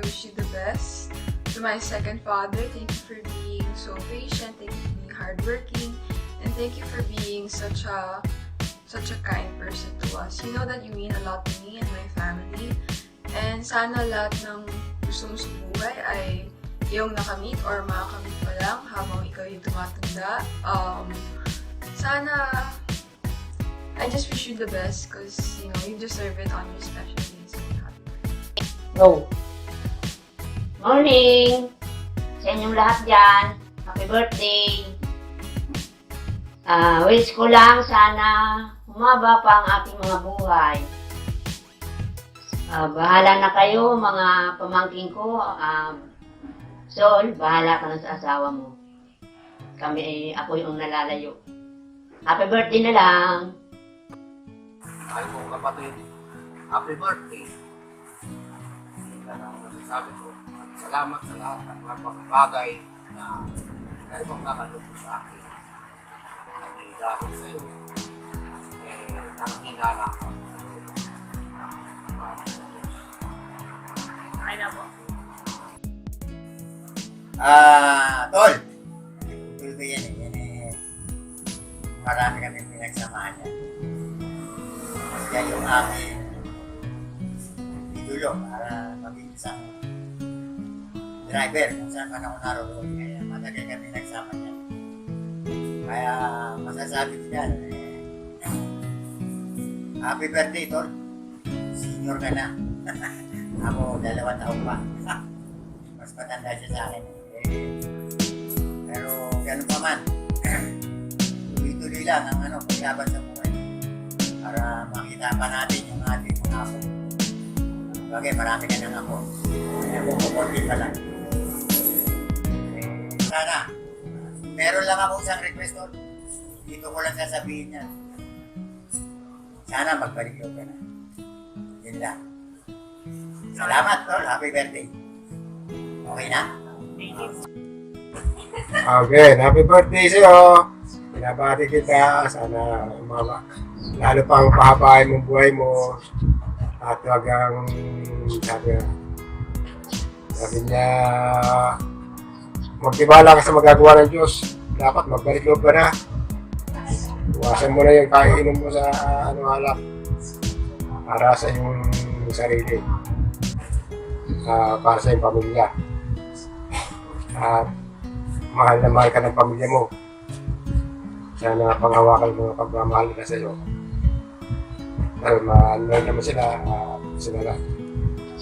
wish you the best. To my second father, thank you for being so patient, thank you for being hardworking, and thank you for being such a kind person to us. You know that you mean a lot to me and my family. And sana lahat ng gusto mo sa buhay ay iyong nakamit or makakamit pa lang habang ikaw yung tumatanda. Sana, I just wish you the best because, you know, you deserve it on your special days. So happy birthday. Go! Morning! Sa inyong lahat dyan, happy birthday! Wish ko lang sana humaba pa ang ating mga buhay. Bahala na kayo, mga pamangking ko. Sol, bahala ka na sa asawa mo. Ako yung nalalayo. Happy birthday na lang! Ay mo kapatid, happy birthday! Yan ang masasabi ko. Salamat sa lahat ng mga bagay na kayo bang nakalugod sa akin. Dahil sa iyo, nanghinala ko. Okay na po. Tol! Tulgo yan eh. Marami kami pinagsamahan yan. Kaya yung aming idolo para maging isang driver kung saan man ako naroon. Kaya matagal kami nagsama niya. Kaya masasabi ko yan, happy birthday, Tol. Senior ka na. Ako, 2 taon pa. Mas matanda siya sa akin. Pero ganun pa man. Tuloy-tuloy lang ang paglaban sa buhay. Para makita pa natin yung ating mga apo. Bagay, marami ka nang ako. Kaya kukukunti pa lang. Sana, meron lang ako isang request, Tol. Dito ko lang sasabihin yan. Sana magbalik ka na. Yun lang. Salamat, Tol. Happy birthday. Okay na? Okay, happy birthday sa'yo. Pinabati kita. Sana lalo pang pahabain mong buhay mo. At hanggang sabi niya, magtibala ka sa magagawa ng Diyos. Dapat magbalik loob ka na. Iwasan mo na yung kaiinom mo sa alak para sa iyong sarili. Para sa iyong pamilya. At mahal na mahal ka ng pamilya mo. Sana panghawakan mo ang pagmamahal nila sa iyo. Dahil mahal naman sila lang.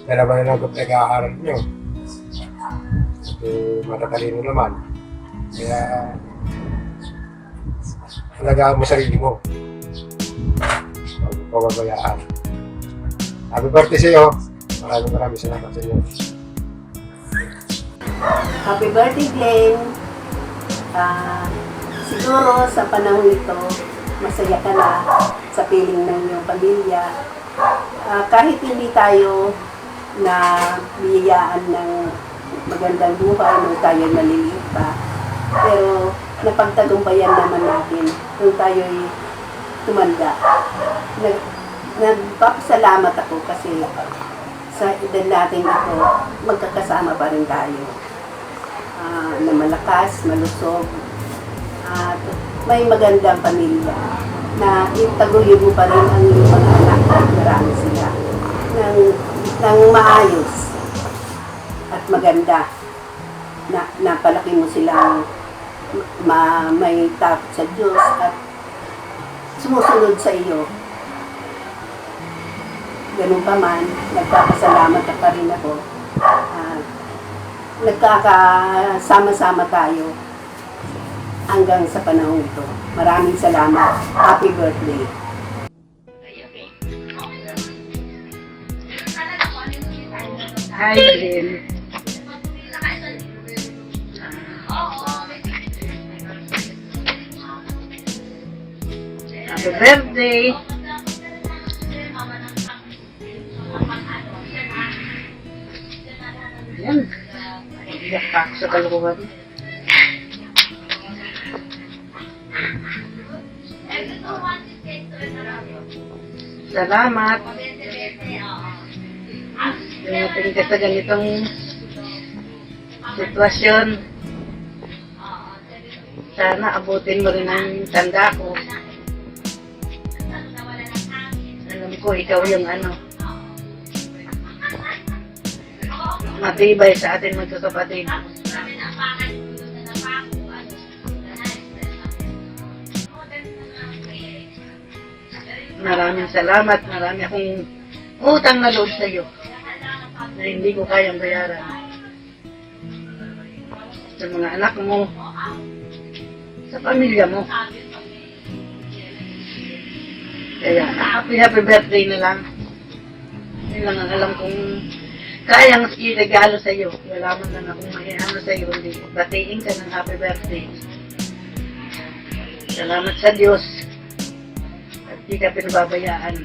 Dalawa na lang kung nag-aaral nyo. Matatalino naman. Kaya alagaan mo sarili mo. Huwag mo pababayaan. Happy birthday sa iyo. Maraming salamat sa iyo. Happy birthday, Glenn. Siguro sa panahon ito, masaya ka na sa piling ng iyong pamilya. Kahit hindi tayo na biyayaan ng magandang buhay nung tayo maliliit pa, pero napagtagumpayan naman natin nung tayo'y tumanda. Nagpapasalamat ako kasi sa edad natin ito, magkakasama pa rin tayo. Na malakas, malusog, at may magandang pamilya na itaguyod mo pa rin ang iyong mga anak at marami sila ng maayos at maganda na napalaki mo silang may takot sa Diyos at sumusunod sa iyo. Ganun pa man, nagpapasalamat ka pa rin ako. Nagkakasama-sama tayo hanggang sa panahon ito. Maraming salamat. Happy birthday. Hi, Glenn. Happy birthday. Yan. Iyak pa ako sa kalukuhan. Salamat. dumating ka sa ganitong sitwasyon. Sana abutin mo rin ang tanda ko. Alam ko, ikaw yung matibay sa atin magkakapatid. Maraming salamat. Marami akong utang na loob sa iyo na hindi ko kayang bayaran. Sa mga anak mo, sa pamilya mo. Kaya, happy birthday na lang. Yun lang ang alam kong kayang iregalo sa iyo. Wala man lang akong mahiano sa iyo. Hindi batiin ka ng happy birthday. Salamat sa Diyos. At di ka pinababayaan.